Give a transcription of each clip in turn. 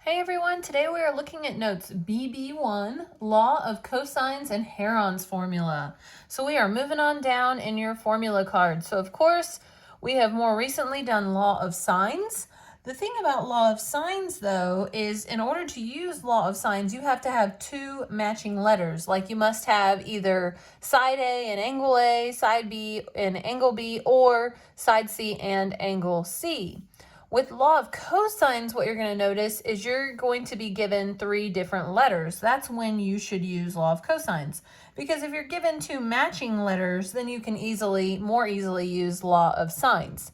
Hey everyone, today we are looking at notes BB-1, Law of Cosines and Heron's Formula. So we are moving on down in your formula card. So of course, we have more recently done Law of Sines. The thing about Law of Sines though is in order to use Law of Sines, you have to have two matching letters. Like you must have either side A and angle A, side B and angle B, or side C and angle C. With law of cosines, what you're going to notice is you're going to be given three different letters. That's when you should use law of cosines. Because if you're given two matching letters, then you can more easily use law of sines.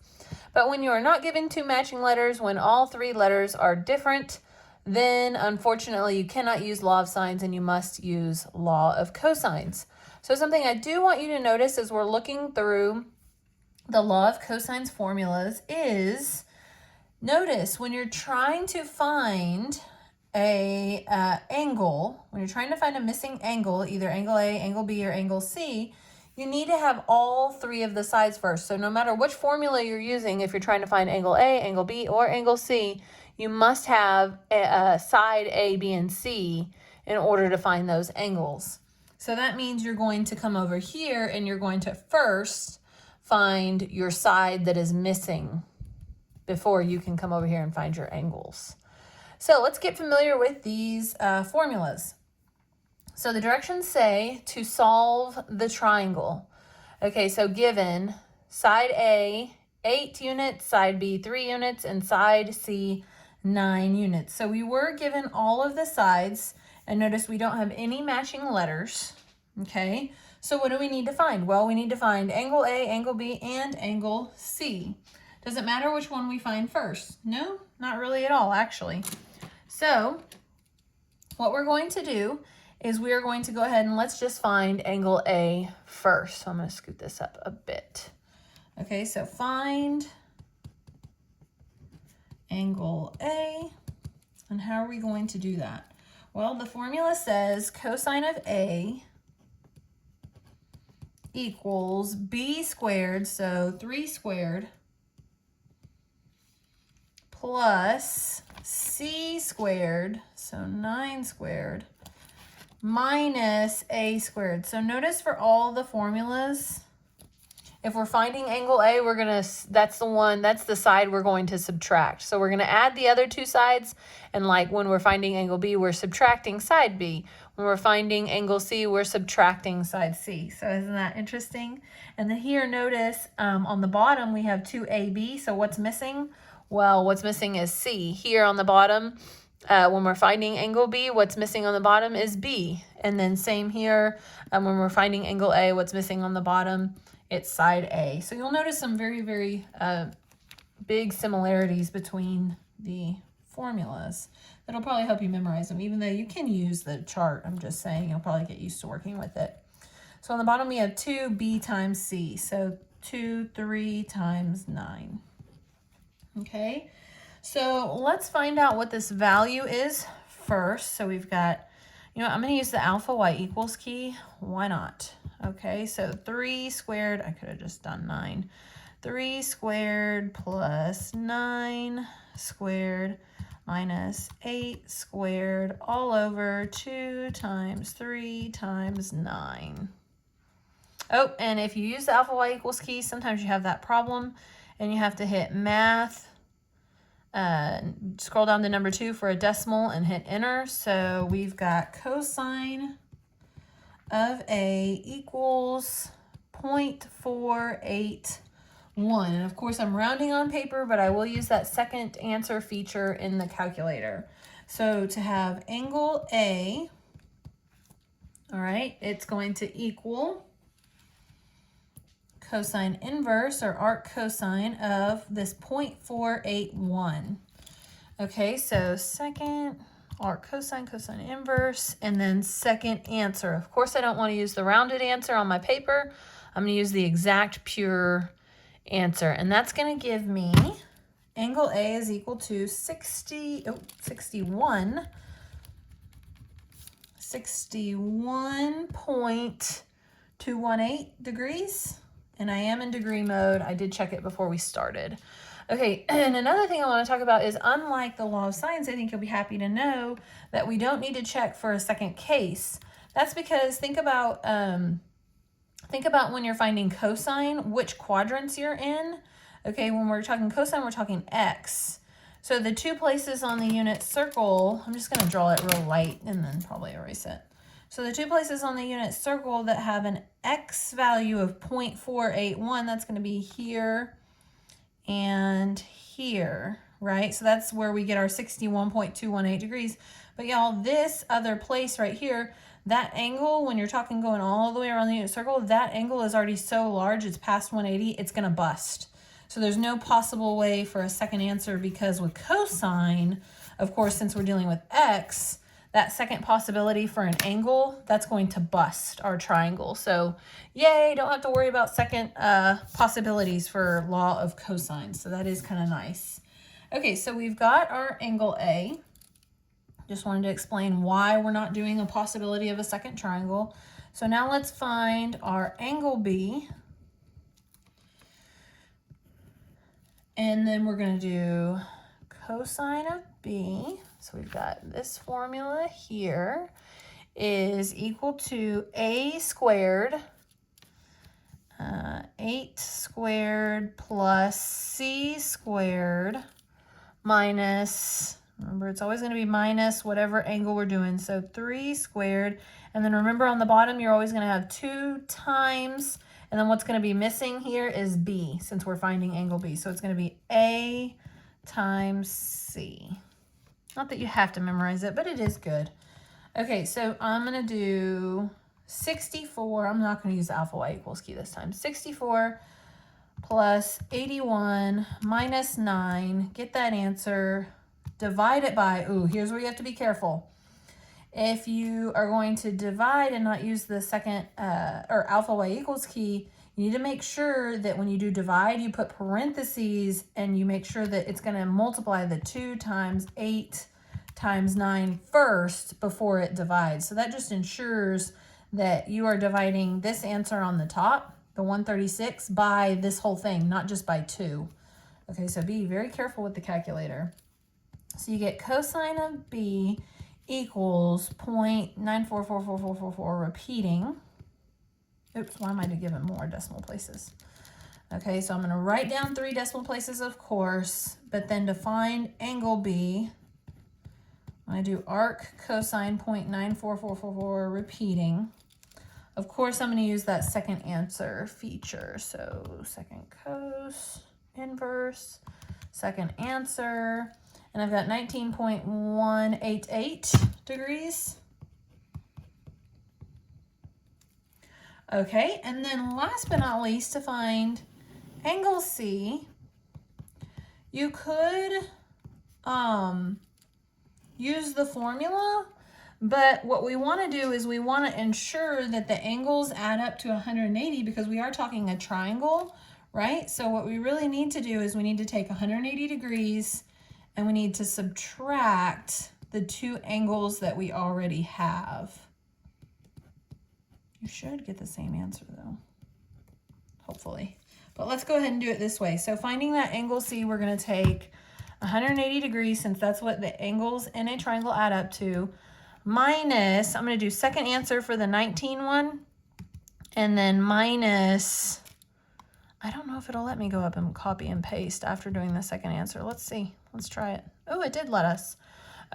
But when you are not given two matching letters, when all three letters are different, then unfortunately you cannot use law of sines and you must use law of cosines. So something I do want you to notice as we're looking through the law of cosines formulas is notice when you're trying to find a angle, when you're trying to find a missing angle, either angle A, angle B, or angle C, you need to have all three of the sides first. So no matter which formula you're using, if you're trying to find angle A, angle B, or angle C, you must have a side A, B, and C in order to find those angles. So that means you're going to come over here and you're going to first find your side that is missing before you can come over here and find your angles. So let's get familiar with these formulas. So the directions say to solve the triangle. Okay, so given side A, 8 units, side B, 3 units, and side C, 9 units. So we were given all of the sides, and notice we don't have any matching letters. Okay, so what do we need to find? Well, we need to find angle A, angle B, and angle C. Does it matter which one we find first? No, not really at all, actually. So what we're going to do is we are going to go ahead and let's just find angle A first. So I'm going to scoot this up a bit. Okay, so find angle A. And how are we going to do that? Well, the formula says cosine of A equals B squared, so 3 squared, plus C squared, so 9 squared, minus A squared. So notice for all the formulas, if we're finding angle A, that's the side we're going to subtract. So we're gonna add the other two sides, and like when we're finding angle B, we're subtracting side B. When we're finding angle C, we're subtracting side C. So isn't that interesting? And then here, notice on the bottom, we have 2AB, so what's missing? Well, what's missing is C. Here on the bottom, when we're finding angle B, what's missing on the bottom is B. And then same here, when we're finding angle A, what's missing on the bottom, it's side A. So you'll notice some very, very big similarities between the formulas. That'll probably help you memorize them, even though you can use the chart. I'm just saying you'll probably get used to working with it. So on the bottom, we have 2B times C. So 3 times 9. Okay, so let's find out what this value is first. So we've got, I'm going to use the alpha y equals key. Why not? Okay, so 3 squared, I could have just done 9. 3 squared plus 9 squared minus 8 squared all over 2 times 3 times 9. Oh, and if you use the alpha y equals key, sometimes you have that problem and you have to hit math, scroll down to number 2 for a decimal and hit enter. So we've got cosine of A equals 0.481. And of course I'm rounding on paper, but I will use that second answer feature in the calculator. So to have angle A, all right, it's going to equal cosine inverse or arc cosine of this 0.481. Okay, so second arc cosine, cosine inverse, and then second answer. Of course, I don't want to use the rounded answer on my paper. I'm going to use the exact pure answer, and that's going to give me angle A is equal to 61.218 degrees. And I am in degree mode. I did check it before we started. Okay, and another thing I want to talk about is, unlike the law of sines, I think you'll be happy to know that we don't need to check for a second case. That's because think about when you're finding cosine, which quadrants you're in. Okay, when we're talking cosine, we're talking x. So the two places on the unit circle, I'm just going to draw it real light and then probably erase it. So the two places on the unit circle that have an x value of 0.481, that's going to be here and here, right? So that's where we get our 61.218 degrees. But y'all, this other place right here, that angle, when you're talking going all the way around the unit circle, that angle is already so large, it's past 180, it's going to bust. So there's no possible way for a second answer, because with cosine, of course, since we're dealing with x, that second possibility for an angle, that's going to bust our triangle. So yay, don't have to worry about second possibilities for law of cosine. So that is kind of nice. Okay, so we've got our angle A. Just wanted to explain why we're not doing a possibility of a second triangle. So now let's find our angle B. And then we're going to do cosine of B. So we've got this formula here is equal to A squared, 8 squared plus C squared minus, remember it's always going to be minus whatever angle we're doing. So 3 squared. And then remember on the bottom, you're always going to have 2 times. And then what's going to be missing here is B, since we're finding angle B. So it's going to be A times C. Not that you have to memorize it, but it is good. Okay, so I'm going to do 64. I'm not going to use the alpha y equals key this time. 64 plus 81 minus 9. Get that answer. Divide it by, ooh, here's where you have to be careful. If you are going to divide and not use the second or alpha y equals key, you need to make sure that when you do divide, you put parentheses and you make sure that it's going to multiply the 2 times 8 times 9 first before it divides. So that just ensures that you are dividing this answer on the top, the 136, by this whole thing, not just by 2. Okay, so be very careful with the calculator. So you get cosine of B equals 0.944444 repeating. Oops, why am I giving more decimal places? Okay, so I'm going to write down 3 decimal places, of course, but then to find angle B, I do arc cosine 0.94444 repeating. Of course, I'm going to use that second answer feature. So second cos inverse, second answer. And I've got 19.188 degrees. Okay, and then last but not least, to find angle C, you could use the formula, but what we want to do is we want to ensure that the angles add up to 180, because we are talking a triangle, right? So what we really need to do is we need to take 180 degrees and we need to subtract the 2 angles that we already have. You should get the same answer though, hopefully. But let's go ahead and do it this way. So finding that angle C, we're going to take 180 degrees, since that's what the angles in a triangle add up to, minus, I'm going to do second answer for the 19 one, and then minus, I don't know if it'll let me go up and copy and paste after doing the second answer. Let's see. Let's try it. Oh, it did let us.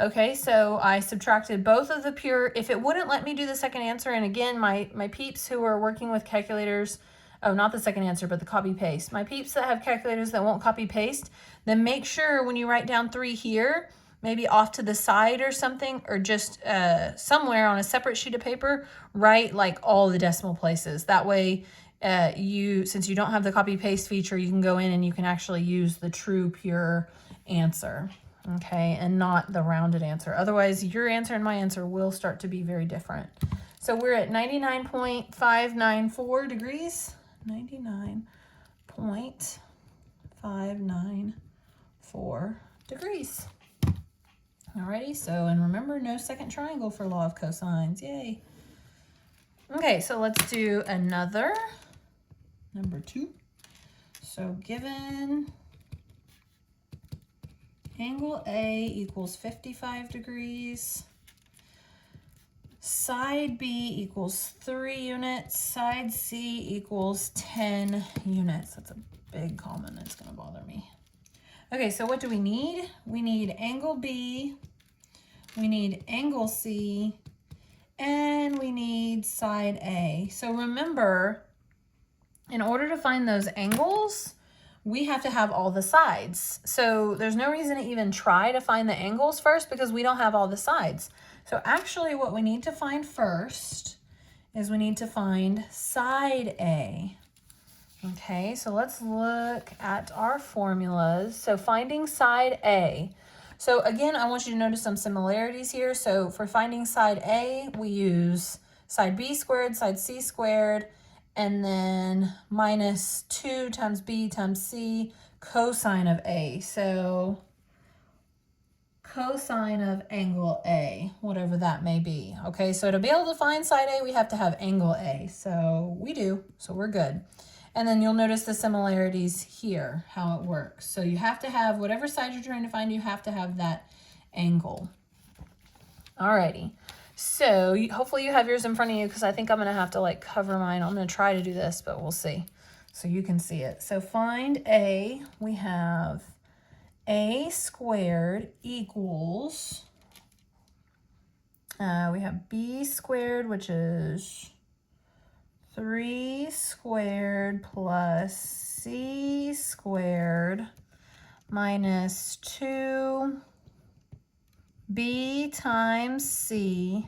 Okay, so I subtracted both of the pure. If it wouldn't let me do the second answer, and again, my peeps who are working with calculators, oh, not the second answer, but the copy paste. My peeps that have calculators that won't copy paste, then make sure when you write down 3 here, maybe off to the side or something, or just somewhere on a separate sheet of paper, write like all the decimal places. That way, since you don't have the copy paste feature, you can go in and you can actually use the true pure answer, okay, and not the rounded answer. Otherwise, your answer and my answer will start to be very different. So we're at 99.594 degrees. 99.594 degrees. Alrighty, so, and remember, no second triangle for law of cosines. Yay. Okay, so let's do another, number 2. So given Angle A equals 55 degrees. Side B equals 3 units. Side C equals 10 units. That's a big comment. It's going to bother me. Okay, so what do we need? We need angle B, we need angle C, and we need side A. So remember, in order to find those angles, we have to have all the sides. So there's no reason to even try to find the angles first because we don't have all the sides. So actually what we need to find first is we need to find side A. Okay, so let's look at our formulas. So finding side A. So again, I want you to notice some similarities here. So for finding side A, we use side B squared, side C squared, and then minus 2 times B times C, cosine of A. So cosine of angle A, whatever that may be. Okay, so to be able to find side A, we have to have angle A. So we do, so we're good. And then you'll notice the similarities here, how it works. So you have to have, whatever side you're trying to find, you have to have that angle. Alrighty, so hopefully you have yours in front of you because I think I'm gonna have to like cover mine. I'm gonna try to do this, but we'll see. So you can see it. So find A, we have A squared equals, we have B squared, which is 3 squared plus C squared minus 2B times C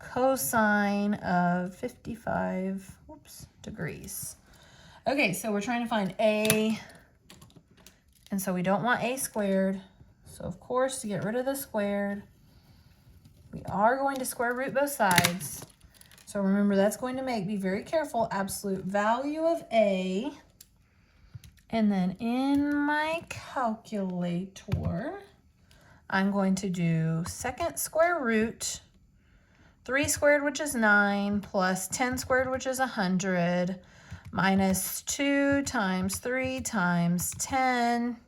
cosine of 55 degrees. Okay, so we're trying to find A, and so we don't want A squared. So of course, to get rid of the squared, we are going to square root both sides. So remember, that's going to be very careful, absolute value of A. And then in my calculator, I'm going to do second square root, 3 squared, which is 9, plus 10 squared, which is 100, minus 2 times 3 times 10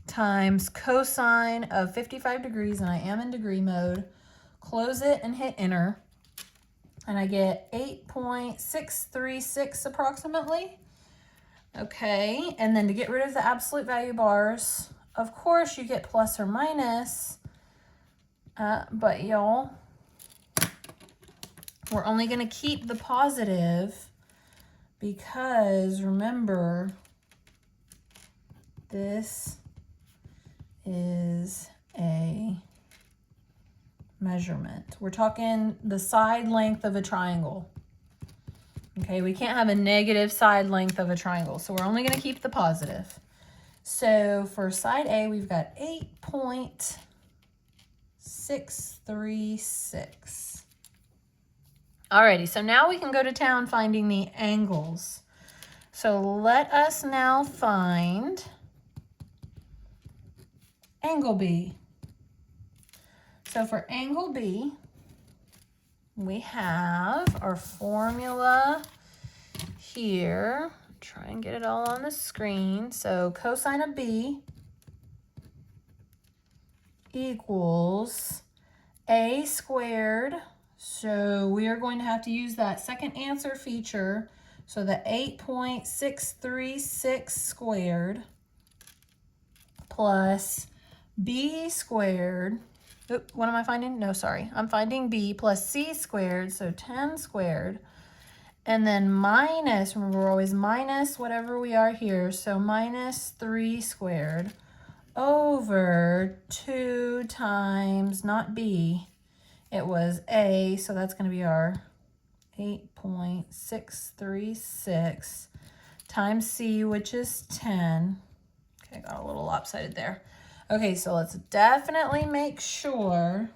times cosine of 55 degrees, and I am in degree mode. Close it and hit enter. And I get 8.636 approximately. Okay, and then to get rid of the absolute value bars, of course you get plus or minus, but y'all, we're only gonna keep the positive because remember, this is a measurement. We're talking the side length of a triangle. Okay, we can't have a negative side length of a triangle, so we're only going to keep the positive. So for side A, we've got 8.636. Alrighty, so now we can go to town finding the angles. So let us now find angle B. So for angle B, we have our formula here. Try and get it all on the screen. So cosine of B equals A squared. So we are going to have to use that second answer feature. So the 8.636 squared plus B squared. Oop, what am I finding? No, sorry. I'm finding B plus C squared, so 10 squared. And then minus, remember we're always minus whatever we are here, so minus 3 squared over 2 times, not B, it was A, so that's going to be our 8.636 times C, which is 10. Okay, got a little lopsided there. Okay, so let's definitely make sure,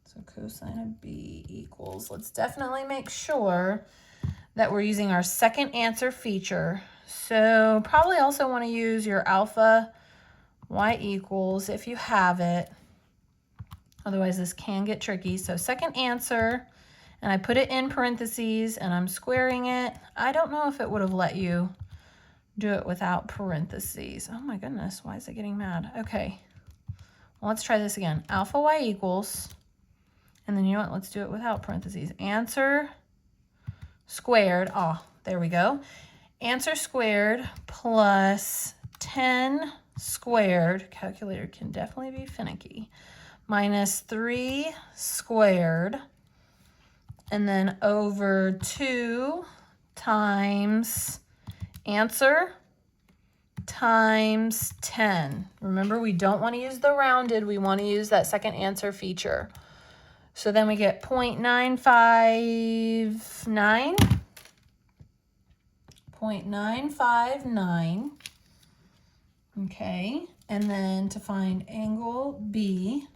so cosine of B equals, let's definitely make sure that we're using our second answer feature. So probably also want to use your alpha y equals if you have it. Otherwise this can get tricky. So second answer, and I put it in parentheses and I'm squaring it. I don't know if it would have let you do it without parentheses. Oh my goodness, why is it getting mad? Okay, well, let's try this again. Alpha y equals, and then you know what, let's do it without parentheses. Answer squared, oh, there we go. Answer squared plus 10 squared, calculator can definitely be finicky, minus 3 squared, and then over 2 times answer times 10. Remember, we don't want to use the rounded, we want to use that second answer feature. So then we get 0.959. 0.959. Okay, and then to find angle B,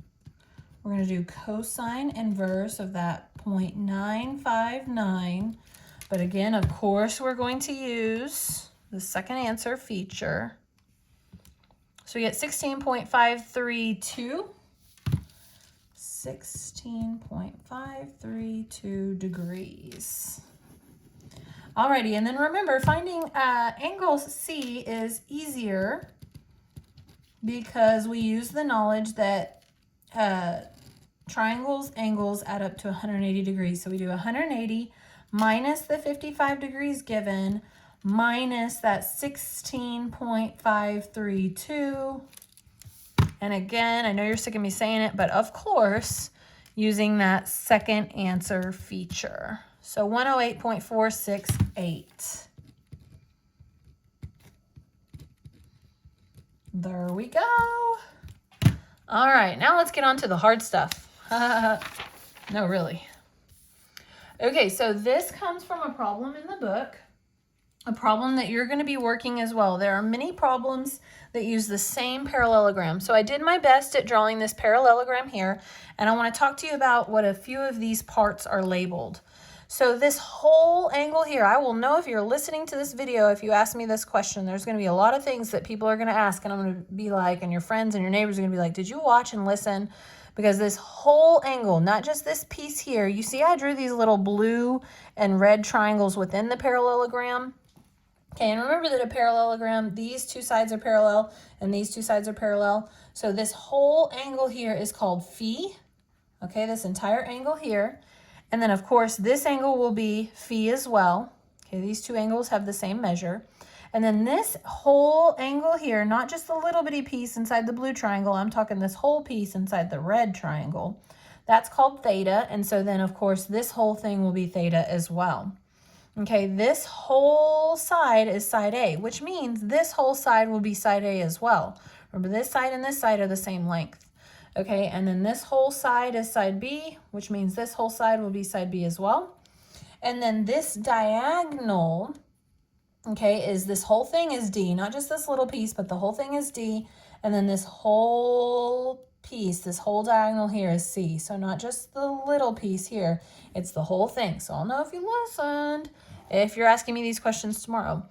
we're going to do cosine inverse of that 0.959. But again, of course, we're going to use the second answer feature. So we get 16.532. 16.532 degrees. Alrighty, and then remember, finding angle C is easier because we use the knowledge that triangles, angles add up to 180 degrees. So we do 180 minus the 55 degrees given, minus that 16.532. And again, I know you're sick of me saying it, but of course, using that second answer feature. So 108.468. There we go. All right, now let's get on to the hard stuff. No, really. Okay, so this comes from a problem in the book, a problem that you're going to be working as well. There are many problems that use the same parallelogram. So I did my best at drawing this parallelogram here, and I want to talk to you about what a few of these parts are labeled. So this whole angle here, I will know if you're listening to this video, if you ask me this question, there's going to be a lot of things that people are going to ask, and I'm going to be like, and your friends and your neighbors are going to be like, did you watch and listen? Because this whole angle, not just this piece here, you see I drew these little blue and red triangles within the parallelogram. Okay, and remember that a parallelogram, these two sides are parallel and these two sides are parallel. So this whole angle here is called phi. Okay, this entire angle here. And then, of course, this angle will be phi as well. Okay, these two angles have the same measure. And then this whole angle here, not just the little bitty piece inside the blue triangle, I'm talking this whole piece inside the red triangle. That's called theta. And so then, of course, this whole thing will be theta as well. Okay, this whole side is side A, which means this whole side will be side A as well. Remember, this side and this side are the same length. Okay, and then this whole side is side B, which means this whole side will be side B as well. And then this diagonal, okay, is this whole thing is D, not just this little piece, but the whole thing is D. And then this whole piece, this whole diagonal here is C. So not just the little piece here, it's the whole thing. So I'll know if you listened, if you're asking me these questions tomorrow.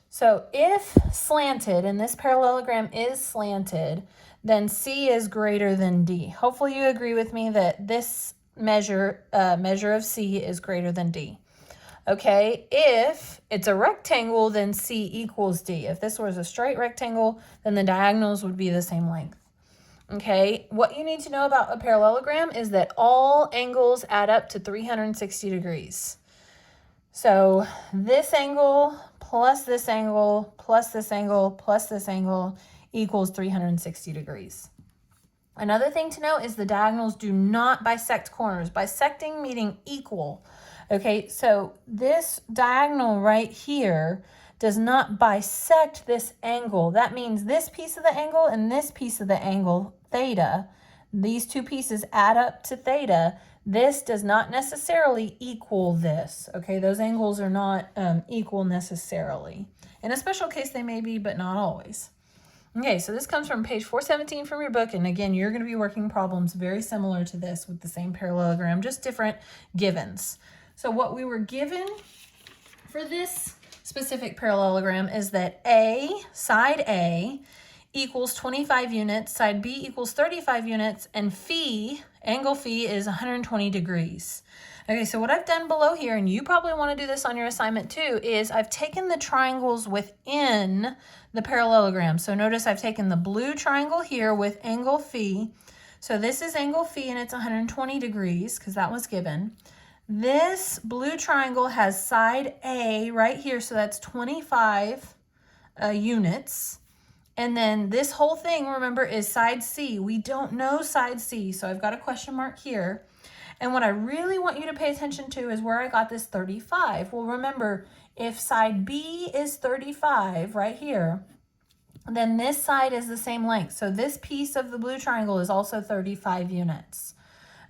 So if slanted, and this parallelogram is slanted, then C is greater than D. Hopefully you agree with me that this measure of C is greater than D. Okay, if it's a rectangle, then C equals D. If this was a straight rectangle, then the diagonals would be the same length. Okay, what you need to know about a parallelogram is that all angles add up to 360 degrees. So this angle plus this angle plus this angle plus this angle equals 360 degrees. Another thing to note is the diagonals do not bisect corners. Bisecting meaning equal. Okay, so this diagonal right here does not bisect this angle. That means this piece of the angle and this piece of the angle, theta, these two pieces add up to theta. This does not necessarily equal this. Okay, those angles are not equal necessarily. In a special case, they may be, but not always. Okay, so this comes from page 417 from your book. And again, you're going to be working problems very similar to this with the same parallelogram, just different givens. So what we were given for this specific parallelogram is that A, side A, equals 25 units, side B equals 35 units, and phi, angle phi, is 120 degrees. Okay, so what I've done below here, and you probably want to do this on your assignment too, is I've taken the triangles within the parallelogram. So notice I've taken the blue triangle here with angle phi. So this is angle phi and it's 120 degrees because that was given. This blue triangle has side A right here, so that's 25 units. And then this whole thing, remember, is side C. We don't know side C, so I've got a question mark here. And what I really want you to pay attention to is where I got this 35. Well, remember, if side B is 35 right here, then this side is the same length. So this piece of the blue triangle is also 35 units.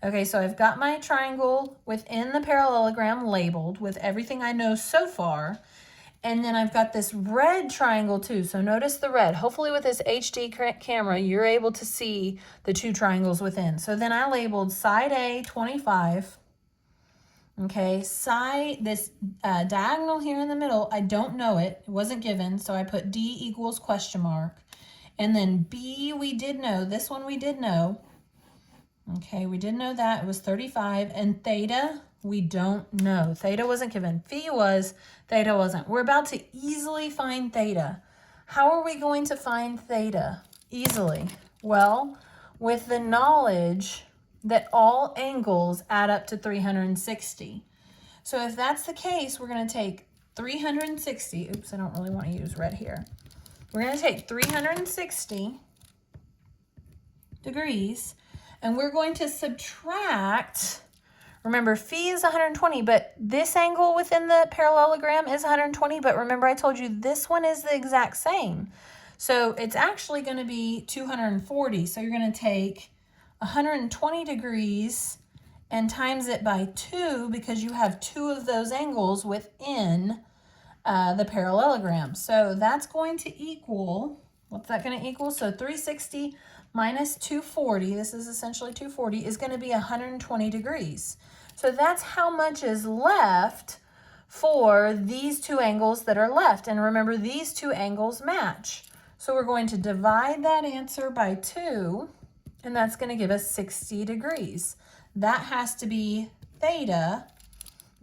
Okay, so I've got my triangle within the parallelogram labeled with everything I know so far. And then I've got this red triangle too. So notice the red. Hopefully with this HD camera, you're able to see the two triangles within. So then I labeled side A 25. Okay, this diagonal here in the middle, I don't know it. It wasn't given, so I put D equals question mark. And then B we did know. This one we did know. Okay, we did know that. It was 35. And theta, we don't know. Theta wasn't given. Phi was, theta wasn't. We're about to easily find theta. How are we going to find theta easily? Well, with the knowledge that all angles add up to 360. So if that's the case, we're going to take 360. Oops, I don't really want to use red here. We're going to take 360 degrees. And we're going to subtract, remember phi is 120, but this angle within the parallelogram is 120, but remember I told you this one is the exact same. So it's actually going to be 240. So you're going to take 120 degrees and times it by 2 because you have two of those angles within the parallelogram. So that's going to equal, what's that going to equal? So 360 minus 240, this is essentially 240, is going to be 120 degrees. So that's how much is left for these two angles that are left. And remember, these two angles match. So we're going to divide that answer by 2, and that's going to give us 60 degrees. That has to be theta,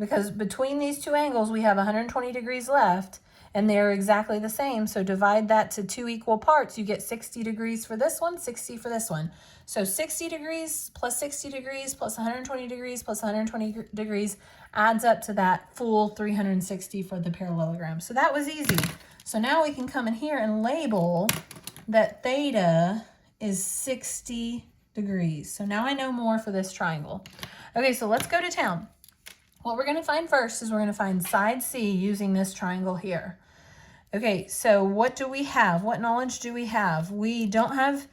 because between these two angles, we have 120 degrees left, and they're exactly the same. So divide that to 2 equal parts. You get 60 degrees for this one, 60 for this one. So 60 degrees plus 60 degrees plus 120 degrees plus 120 degrees adds up to that full 360 for the parallelogram. So that was easy. So now we can come in here and label that theta is 60 degrees. So now I know more for this triangle. Okay, so let's go to town. What we're going to find first is we're going to find side C using this triangle here. Okay, so what do we have? What knowledge do we have? We don't have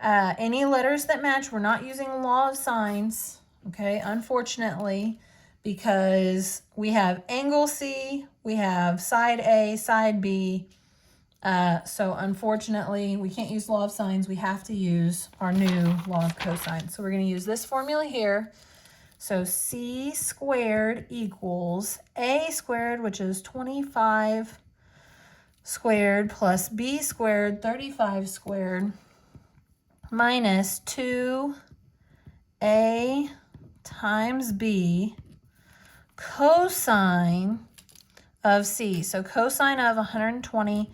any letters that match. We're not using the law of sines, okay, unfortunately, because we have angle C, we have side A, side B. So unfortunately, we can't use law of sines. We have to use our new law of cosine. So we're going to use this formula here. So C squared equals A squared, which is 25 squared, plus B squared, 35 squared, minus 2A times B cosine of C. So cosine of 120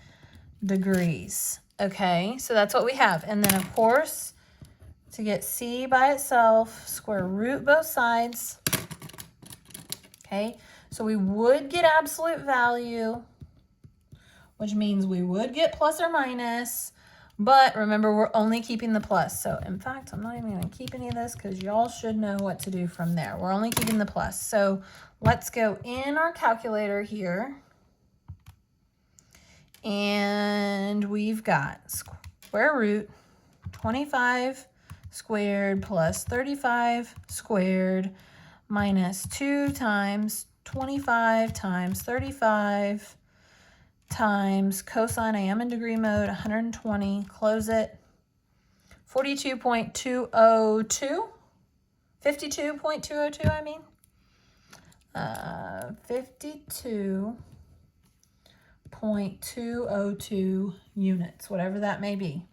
degrees. Okay, so that's what we have. And then, of course, to get C by itself, square root both sides. Okay, so we would get absolute value, which means we would get plus or minus, but remember, we're only keeping the plus. So in fact, I'm not even going to keep any of this because y'all should know what to do from there. We're only keeping the plus. So let's go in our calculator here. And we've got square root 25 squared plus 35 squared minus 2 times 25 times 35 times cosine, I am in degree mode, 120, close it, 42.202, 52.202, I mean, 52.202 units, whatever that may be.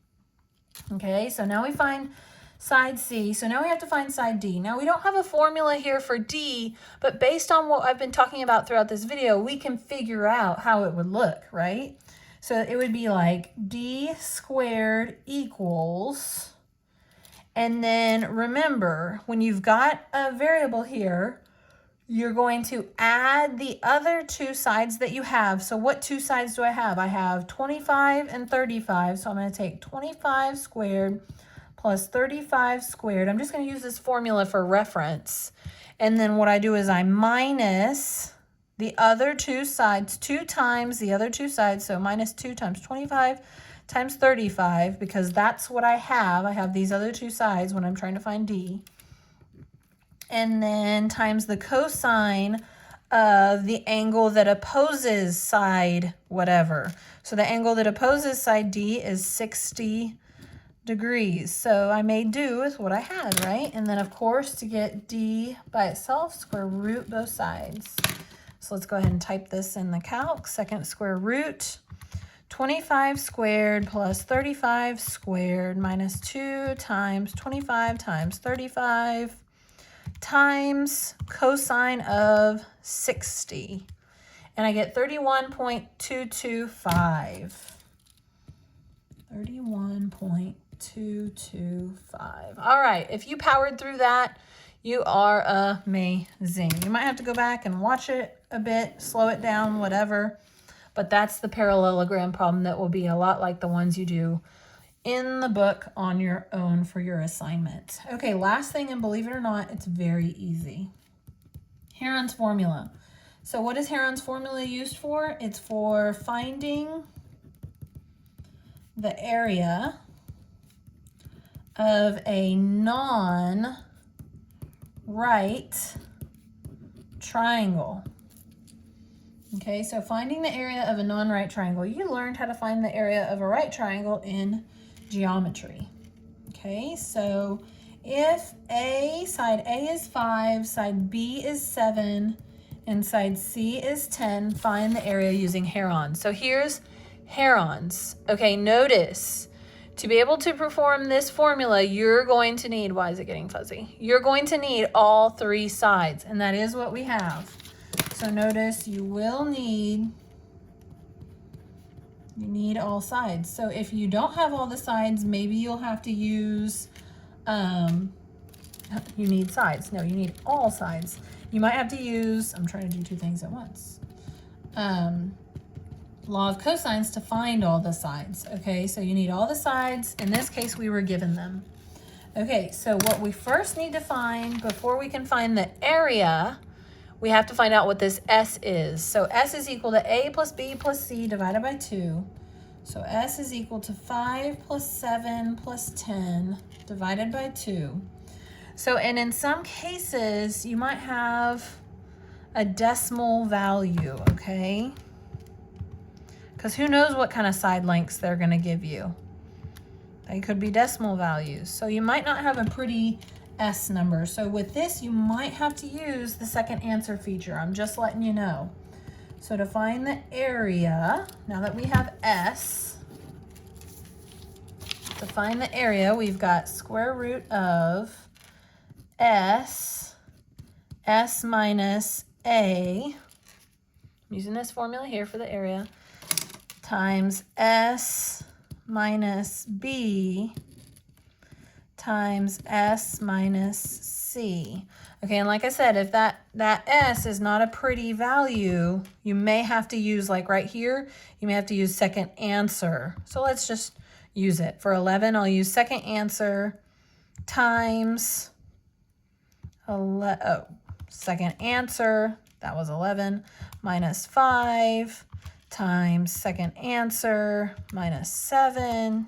Okay, so now we find side C. So now we have to find side D. Now we don't have a formula here for D, but based on what I've been talking about throughout this video, we can figure out how it would look, right? So it would be like D squared equals, and then remember, when you've got a variable here, you're going to add the other two sides that you have. So what two sides do I have? I have 25 and 35. So I'm going to take 25 squared plus 35 squared. I'm just going to use this formula for reference. And then what I do is I minus the other two sides, 2 times the other two sides. So minus 2 times 25 times 35, because that's what I have. I have these other two sides when I'm trying to find D. And then times the cosine of the angle that opposes side whatever. So the angle that opposes side D is 60 degrees. So I made do with what I had, right? And then of course, to get D by itself, square root both sides. So let's go ahead and type this in the calc. Second square root, 25 squared plus 35 squared minus 2 times 25 times 35 times cosine of 60. And I get 31.225. 31.225. All right, if you powered through that, you are amazing. You might have to go back and watch it a bit, slow it down, whatever. But that's the parallelogram problem that will be a lot like the ones you do in the book on your own for your assignment. Okay, last thing, and believe it or not, it's very easy. Heron's formula. So what is Heron's formula used for? It's for finding the area of a non-right triangle. Okay, so finding the area of a non-right triangle. You learned how to find the area of a right triangle in geometry. Okay, so if side A is 5, side B is 7, and side C is 10, find the area using Heron. So here's Heron's. Okay, notice, to be able to perform this formula, you're going to need, why is it getting fuzzy? You're going to need all 3 sides, and that is what we have. So notice you will need all sides. So if you don't have all the sides, maybe you'll have to use, you need sides. No, you need all sides. You might have to use, I'm trying to do 2 things at once. Law of cosines to find all the sides. Okay, so you need all the sides. In this case, we were given them. Okay, so what we first need to find before we can find the area, we have to find out what this S is. So S is equal to A plus B plus C divided by 2. So S is equal to 5 plus 7 plus 10 divided by 2. So, and in some cases, you might have a decimal value, okay? Because who knows what kind of side lengths they're going to give you. They could be decimal values. So you might not have a pretty S number. So with this, you might have to use the second answer feature. I'm just letting you know. So to find the area, now that we have S, to find the area, we've got square root of S minus A, I'm using this formula here for the area, times S minus B times S minus C. Okay, and like I said, if that S is not a pretty value, you may have to use, like right here, you may have to use second answer. So let's just use it. For 11, I'll use second answer times, second answer, that was 11, minus 5 times second answer minus 7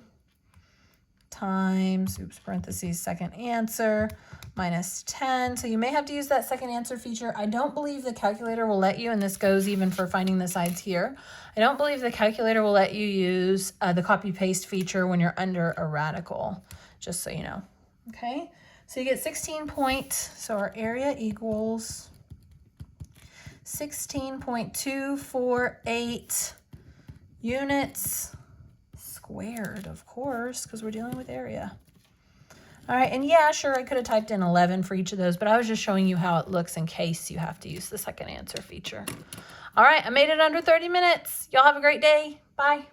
times, parentheses, second answer minus 10. So you may have to use that second answer feature. I don't believe the calculator will let you, and this goes even for finding the sides here. I don't believe the calculator will let you use the copy paste feature when you're under a radical, just so you know. Okay, so you get 16 so our area equals 16.248 units squared, of course, because we're dealing with area. All right, and yeah, sure, I could have typed in 11 for each of those, but I was just showing you how it looks in case you have to use the second answer feature. All right, I made it under 30 minutes. Y'all have a great day. Bye.